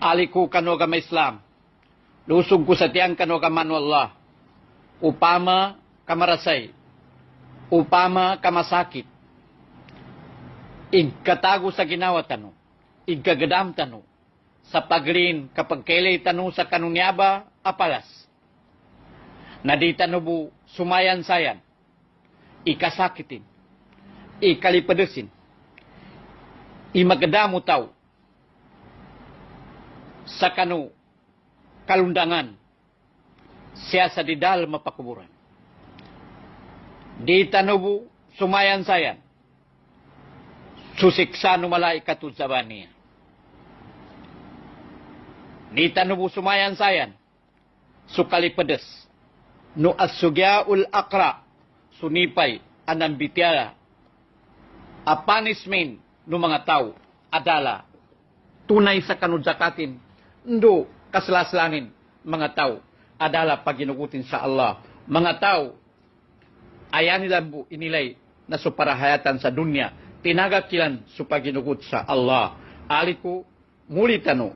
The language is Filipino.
aliku kano agama Islam, lusog ko sa tiyang kano agama Allah, upama kamarasay, upama kamasakit, igkatago sa ginawa tano, igkagadam tano, sa paglin kapag kailay tano sa kanunyaba apalas, na di tano bu sumayan sayan, ikasakitin, ikalipadesin, imagdamo tao, sa kanu kalundangan, siya sa didal mapakuburan. Di tanubu sumayan sayan, susiksa no malaikat sa niya. Di tanubu sumayan sayan, sukalipedes, no asugyaul akra, sunipay, anambitiara, a punishment no mga tao, adala, tunay sa kanudzakatin, ndo kaslaslangin mga tao, adala paginugutin sa Allah. Mga tao, ayan nilang bu inilay na suparahayatan sa dunya, tinagakilan sa paginugut sa Allah. Alit ko, muli tano,